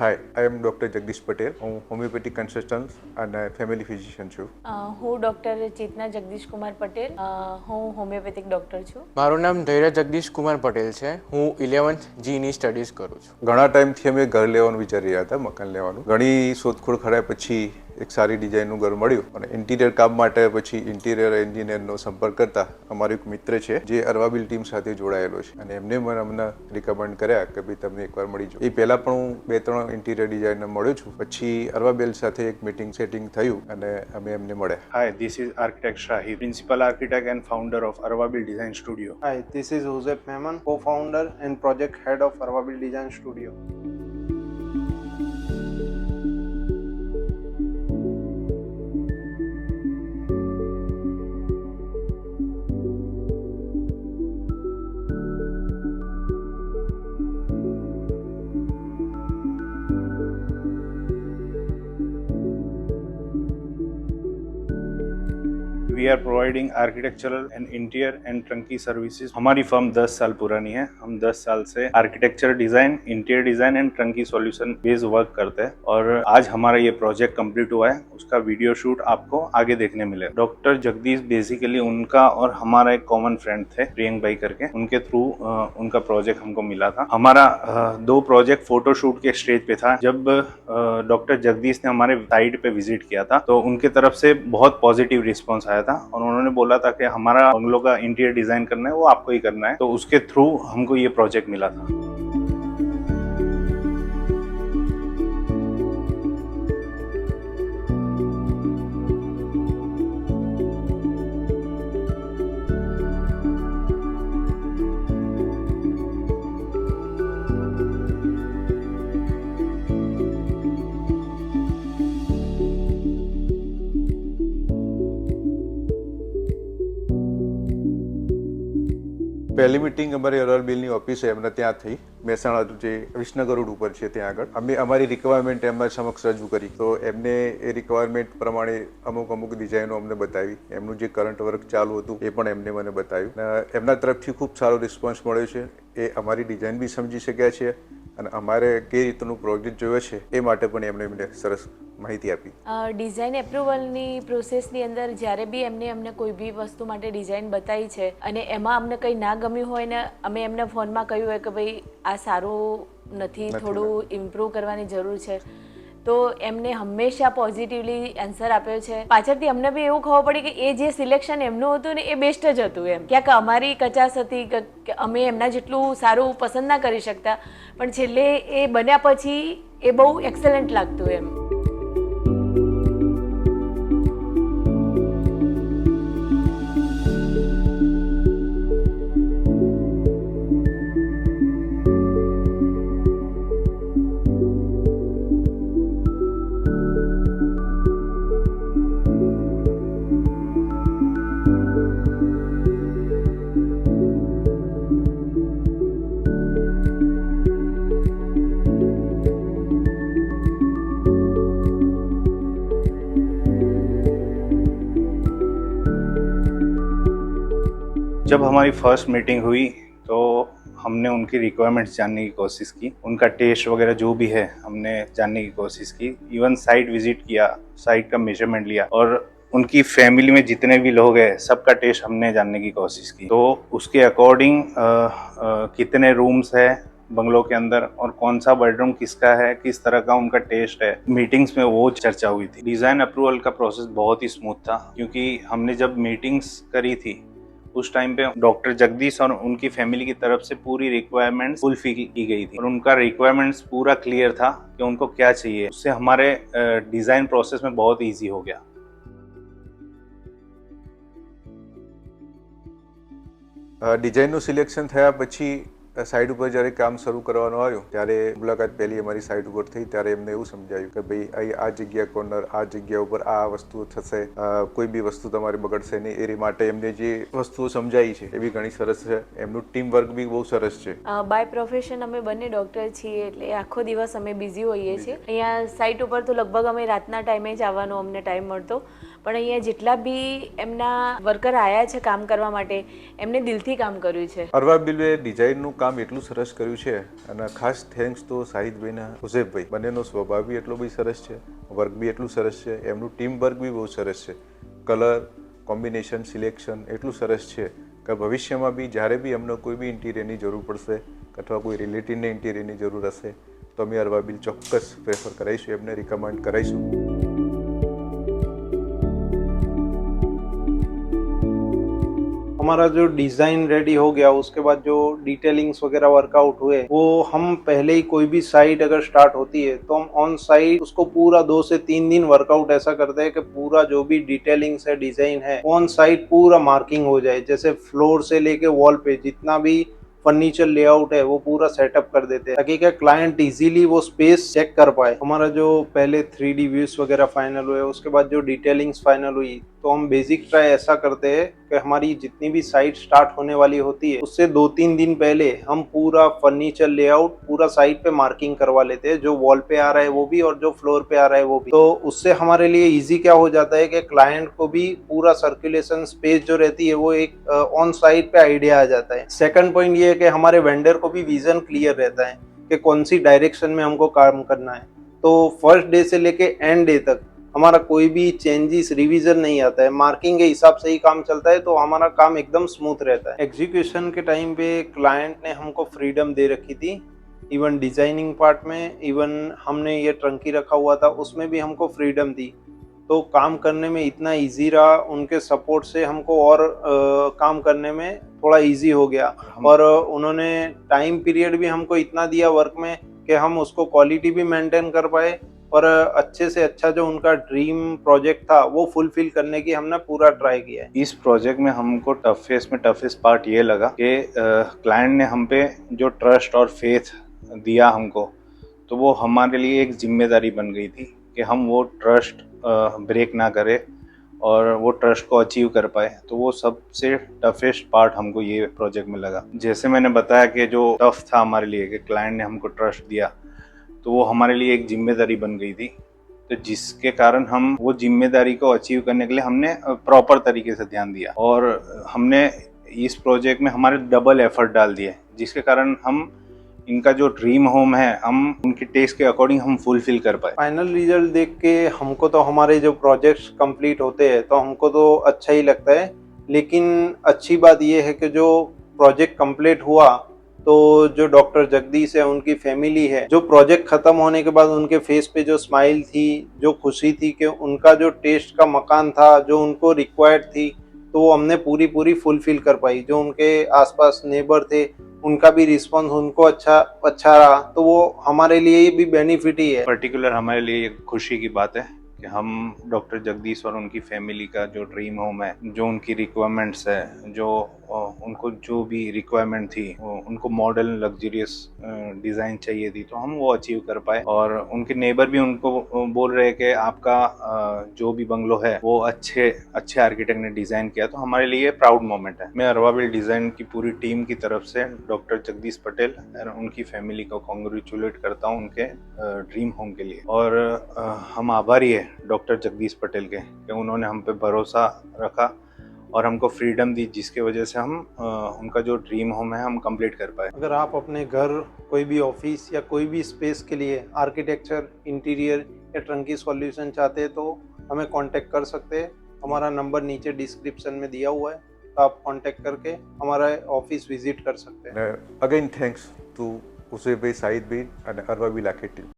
હાય, આઈ એમ doctor Jagdish Patel. હું homeopathic consultant અને family physician છું. હું ડૉક્ટર ચેતના જગદીશ કુમાર પટેલ. હું હોમિયોપેથિક ડૉક્ટર છું. મારું નામ ધૈર્ય જગદીશ કુમાર પટેલ છે. હું 11th જીની સ્ટડીઝ કરું છું. ઘણા ટાઈમથી અમે ઘર લેવાનું વિચારી રહ્યા હતા, મકાન લેવાનું. ઘણી શોધખોળ કર્યા પછી એક સારી ડિઝાઇનનું ઘર મળ્યું અને ઇન્ટિરિયર કામ માટે પછી ઇન્ટિરિયર એન્જિનિયરનો સંપર્ક કરતા અમારો એક મિત્ર છે જે અરવાબિલ ટીમ સાથે જોડાયેલો છે અને એમને મને અમને રિકમેન્ડ કર્યા કે ભાઈ તમને એકવાર મળી જાઓ. એ પહેલાં પણ હું 2-3 ઇન્ટિરિયર ડિઝાઇનર મળ્યો છું. પછી અરવાબિલ સાથે એક મીટિંગ સેટિંગ થયું અને અમે એમને મળ્યા. Hi, this is architect Shahid, principal architect and founder of Arvabil Design Studio. Hi, this is Joseph Mehman, co-founder and project head of Arvabil Design Studio. We are providing architectural and interior and turnkey services. हमारी firm 10 साल पुरानी है. हम 10 साल से architecture design, interior design and turnkey solution based work करते हैं और आज हमारा ये प्रोजेक्ट कंप्लीट हुआ है. उसका वीडियो शूट आपको आगे देखने मिलेगा. डॉक्टर जगदीश बेसिकली उनका और हमारा एक कॉमन फ्रेंड थे, प्रियंक भाई करके. उनके थ्रू उनका प्रोजेक्ट हमको मिला था. हमारा 2 प्रोजेक्ट फोटोशूट के स्टेज पे था. जब डॉक्टर जगदीश ने हमारे साइट पे विजिट किया था तो उनके तरफ से बहुत पॉजिटिव रिस्पॉन्स आया था और उन्होंने बोला था कि हमारा बंगलो का इंटीरियर डिजाइन करना है, वो आपको ही करना है. तो उसके थ्रू हमको ये प्रोजेक्ट मिला था. પહેલી મિટિંગ અમારી અરવાબિલની ઓફિસ એમને ત્યાં થઈ. મહેસાણા જે વિસનગર રોડ ઉપર છે ત્યાં આગળ અમે અમારી રિક્વાયરમેન્ટ એમના સમક્ષ રજૂ કરી. તો એમને એ રિક્વાયરમેન્ટ પ્રમાણે અમુક ડિઝાઇનો અમને બતાવી. એમનું જે કરંટ વર્ક ચાલુ હતું એ પણ એમને મને બતાવ્યું. એમના તરફથી ખૂબ સારો રિસ્પોન્સ મળ્યો છે. એ અમારી ડિઝાઇન બી સમજી શક્યા છે અને અમારે કઈ રીતનું પ્રોજેક્ટ જોયો છે એ માટે પણ એમણે મને સરસ માહિતી આપી. ડિઝાઇન એપ્રુવલની પ્રોસેસની અંદર જ્યારે બી અમને કોઈ બી વસ્તુ માટે ડિઝાઇન બતાવી છે અને એમાં અમને કંઈ ના ગમ્યું હોય ને અમે એમને ફોનમાં કહ્યું હોય કે ભાઈ આ સારું નથી, થોડું ઇમ્પ્રૂવ કરવાની જરૂર છે, તો એમને હંમેશા પોઝિટિવલી આન્સર આપ્યો છે. પાછળથી અમને બી એવું ખબર પડી કે એ જે સિલેક્શન એમનું હતું ને એ બેસ્ટ જ હતું. એમ ક્યાંક અમારી કચાશ હતી કે અમે એમના જેટલું સારું પસંદ ના કરી શકતા, પણ છેલ્લે એ બન્યા પછી એ બહુ એક્સલન્ટ લાગતું એમ. जब हमारी फर्स्ट मीटिंग हुई तो हमने उनकी रिक्वायरमेंट्स जानने की कोशिश की. उनका टेस्ट वगैरह जो भी है हमने जानने की कोशिश की. इवन साइट विजिट किया, साइट का मेजरमेंट लिया और उनकी फैमिली में जितने भी लोग हैं सबका टेस्ट हमने जानने की कोशिश की. तो उसके अकॉर्डिंग कितने रूम्स है बंगलो के अंदर और कौन सा बेडरूम किसका है, किस तरह का उनका टेस्ट है, मीटिंग्स में वो चर्चा हुई थी. डिज़ाइन अप्रूवल का प्रोसेस बहुत ही स्मूथ था क्योंकि हमने जब मीटिंग्स करी थी उस टाइम पे डॉक्टर जगदीश और उनकी फैमिली की तरफ से पूरी रिक्वायरमेंट्स फुलफिल की गई थी और उनका रिक्वायरमेंट्स पूरा क्लियर था कि उनको क्या चाहिए. उससे हमारे डिज़ाइन प्रोसेस में बहुत ईजी हो गया. ડિઝાઇનનું સિલેક્શન થયા પછી સાઇટ ઉપર જ્યારે કામ શરૂ કરવાનું આવ્યું ત્યારે મુલાકાત પહેલી અમારી સાઇટ ઉપર થઈ ત્યારે એમને એવું સમજાયું કે ભાઈ અહીં આ જગ્યા કોર્નર, આ જગ્યા ઉપર આ વસ્તુ થશે, કોઈ બી વસ્તુ તમારી બગડશે નહીં. એ માટે એમને જે વસ્તુઓ સમજાવી છે એ બી ઘણી સરસ છે. એમનું ટીમ વર્ક બી બહુ સરસ છે. બાય પ્રોફેશન અમે બંને ડૉક્ટર છીએ એટલે આખો દિવસ અમે બિઝી હોઈએ છીએ. અહીંયા સાઇટ ઉપર તો લગભગ અમે રાતના ટાઈમે જ આવવાનો અમને ટાઈમ મળતો, પણ અહીંયા જેટલા બી એમના વર્કર આવ્યા છે કામ કરવા માટે એમને દિલથી કામ કર્યું છે. અરવાબિલે ડિઝાઇનનું કામ એટલું સરસ કર્યું છે અને ખાસ થેન્ક્સ તો શાહિદભાઈના હુસેફભાઈ. બંનેનો સ્વભાવ બી એટલો બી સરસ છે, વર્ક બી એટલું સરસ છે, એમનું ટીમ વર્ક બી બહુ સરસ છે. કલર કોમ્બિનેશન સિલેક્શન એટલું સરસ છે કે ભવિષ્યમાં બી જ્યારે બી અમને કોઈ બી ઇન્ટિરિયરની જરૂર પડશે અથવા કોઈ રિલેટિવને ઇન્ટિરિયરની જરૂર હશે તો અમે અરવાબિલ ચોક્કસ પ્રેફર કરાવીશું, એમને રિકમેન્ડ કરાવીશું. हमारा जो डिज़ाइन रेडी हो गया उसके बाद जो डिटेलिंग्स वगैरह वर्कआउट हुए वो हम पहले ही कोई भी साइट अगर स्टार्ट होती है तो हम ऑन साइट उसको पूरा 2 से 3 दिन वर्कआउट ऐसा करते हैं कि पूरा जो भी डिटेलिंग्स है डिज़ाइन है ऑन साइट पूरा मार्किंग हो जाए. जैसे फ्लोर से लेके वॉल पे जितना भी फर्नीचर लेआउट है वो पूरा सेटअप कर देते हैं ताकि क्या क्लाइंट इजीली वो स्पेस चेक कर पाए. हमारा जो पहले 3D व्यूज वगैरह फाइनल हुए उसके बाद जो डिटेलिंग्स फाइनल हुई तो हम बेसिक ट्राई ऐसा करते हैं कि हमारी जितनी भी साइट स्टार्ट होने वाली होती है उससे 2-3 दिन पहले हम पूरा फर्नीचर लेआउट पूरा साइट पे मार्किंग करवा लेते हैं, जो वॉल पे आ रहा है वो भी और जो फ्लोर पे आ रहा है वो भी. तो उससे हमारे लिए इजी क्या हो जाता है कि क्लाइंट को भी पूरा सर्कुलेशन स्पेस जो रहती है वो एक ऑन साइट पे आइडिया आ जाता है. सेकंड पॉइंट ये है कि हमारे वेंडर को भी विजन क्लियर रहता है कि कौन सी डायरेक्शन में हमको काम करना है. तो फर्स्ट डे से लेके एंड डे तक हमारा कोई भी चेंजेस रिवीजन नहीं आता है, मार्किंग के हिसाब से ही काम चलता है तो हमारा काम एकदम स्मूथ रहता है. एग्जीक्यूशन के टाइम पे क्लाइंट ने हमको फ्रीडम दे रखी थी, इवन डिजाइनिंग पार्ट में, इवन हमने ये ट्रंकी रखा हुआ था उसमें भी हमको फ्रीडम दी. तो काम करने में इतना इजी रहा, उनके सपोर्ट से हमको और काम करने में थोड़ा इजी हो गया. और उन्होंने टाइम पीरियड भी हमको इतना दिया वर्क में कि हम उसको क्वालिटी भी मेंटेन कर पाए और अच्छे से अच्छा जो उनका ड्रीम प्रोजेक्ट था वो फुलफिल करने की हमने पूरा ट्राई किया है. इस प्रोजेक्ट में हमको टफेस्ट पार्ट ये लगा कि क्लाइंट ने हम पे जो ट्रस्ट और फेथ दिया हमको, तो वो हमारे लिए एक जिम्मेदारी बन गई थी कि हम वो ट्रस्ट ब्रेक ना करें और वो ट्रस्ट को अचीव कर पाए. तो वो सबसे टफेस्ट पार्ट हमको ये प्रोजेक्ट में लगा. जैसे मैंने बताया कि जो टफ था हमारे लिए कि क्लाइंट ने हमको ट्रस्ट दिया तो वो हमारे लिए एक जिम्मेदारी बन गई थी. तो जिसके कारण हम वो जिम्मेदारी को अचीव करने के लिए हमने प्रॉपर तरीके से ध्यान दिया और हमने इस प्रोजेक्ट में हमारे डबल एफर्ट डाल दिए, जिसके कारण हम इनका जो ड्रीम होम है हम उनके टेस्ट के अकॉर्डिंग हम फुलफिल कर पाए. फाइनल रिजल्ट देख के हमको तो हमारे जो प्रोजेक्ट्स कंप्लीट होते हैं तो हमको तो अच्छा ही लगता है, लेकिन अच्छी बात ये है कि जो प्रोजेक्ट कंप्लीट हुआ तो जो डॉक्टर जगदीश है उनकी फैमिली है, जो प्रोजेक्ट खत्म होने के बाद उनके फेस पे जो स्माइल थी, जो खुशी थी कि उनका जो टेस्ट का मकान था जो उनको रिक्वायर्ड थी तो वो हमने पूरी फुलफिल कर पाई. जो उनके आसपास नेबर थे उनका भी रिस्पॉन्स उनको अच्छा रहा तो वो हमारे लिए भी बेनिफिट ही है. पर्टिकुलर हमारे लिए एक खुशी की बात है कि हम डॉक्टर जगदीश और उनकी फैमिली का जो ड्रीम होम है, जो उनकी रिक्वायरमेंट्स है, जो उनको जो भी रिक्वायरमेंट थी, उनको मॉडर्न लग्जरियस डिज़ाइन चाहिए थी तो हम वो अचीव कर पाए. और उनके नेबर भी उनको बोल रहे हैं कि आपका जो भी बंगलो है वो अच्छे आर्किटेक्ट ने डिज़ाइन किया. तो हमारे लिए प्राउड मोमेंट है. मैं अरवाबिल डिज़ाइन की पूरी टीम की तरफ से डॉक्टर जगदीश पटेल और उनकी फैमिली को कॉन्ग्रेचुलेट करता हूँ उनके ड्रीम होम के लिए. और हम आभारी है डॉक्टर जगदीश पटेल के कि उन्होंने हम पे भरोसा रखा और हमको फ्रीडम दी, जिसके वजह से हम उनका जो ड्रीम होम है हम कंप्लीट कर पाए. अगर आप अपने घर, कोई भी ऑफिस या कोई भी स्पेस के लिए आर्किटेक्चर, इंटीरियर या ट्रंकी सॉल्यूशन चाहते हैं तो हमें कांटेक्ट कर सकते हैं. हमारा नंबर नीचे डिस्क्रिप्शन में दिया हुआ है, तो आप कांटेक्ट करके हमारा ऑफिस विजिट कर सकते हैं. અગેન થેન્ક્સ ટુ હુસેફભાઈ, શાહિદભાઈ અને અરવાબિલ આખી ટીમ.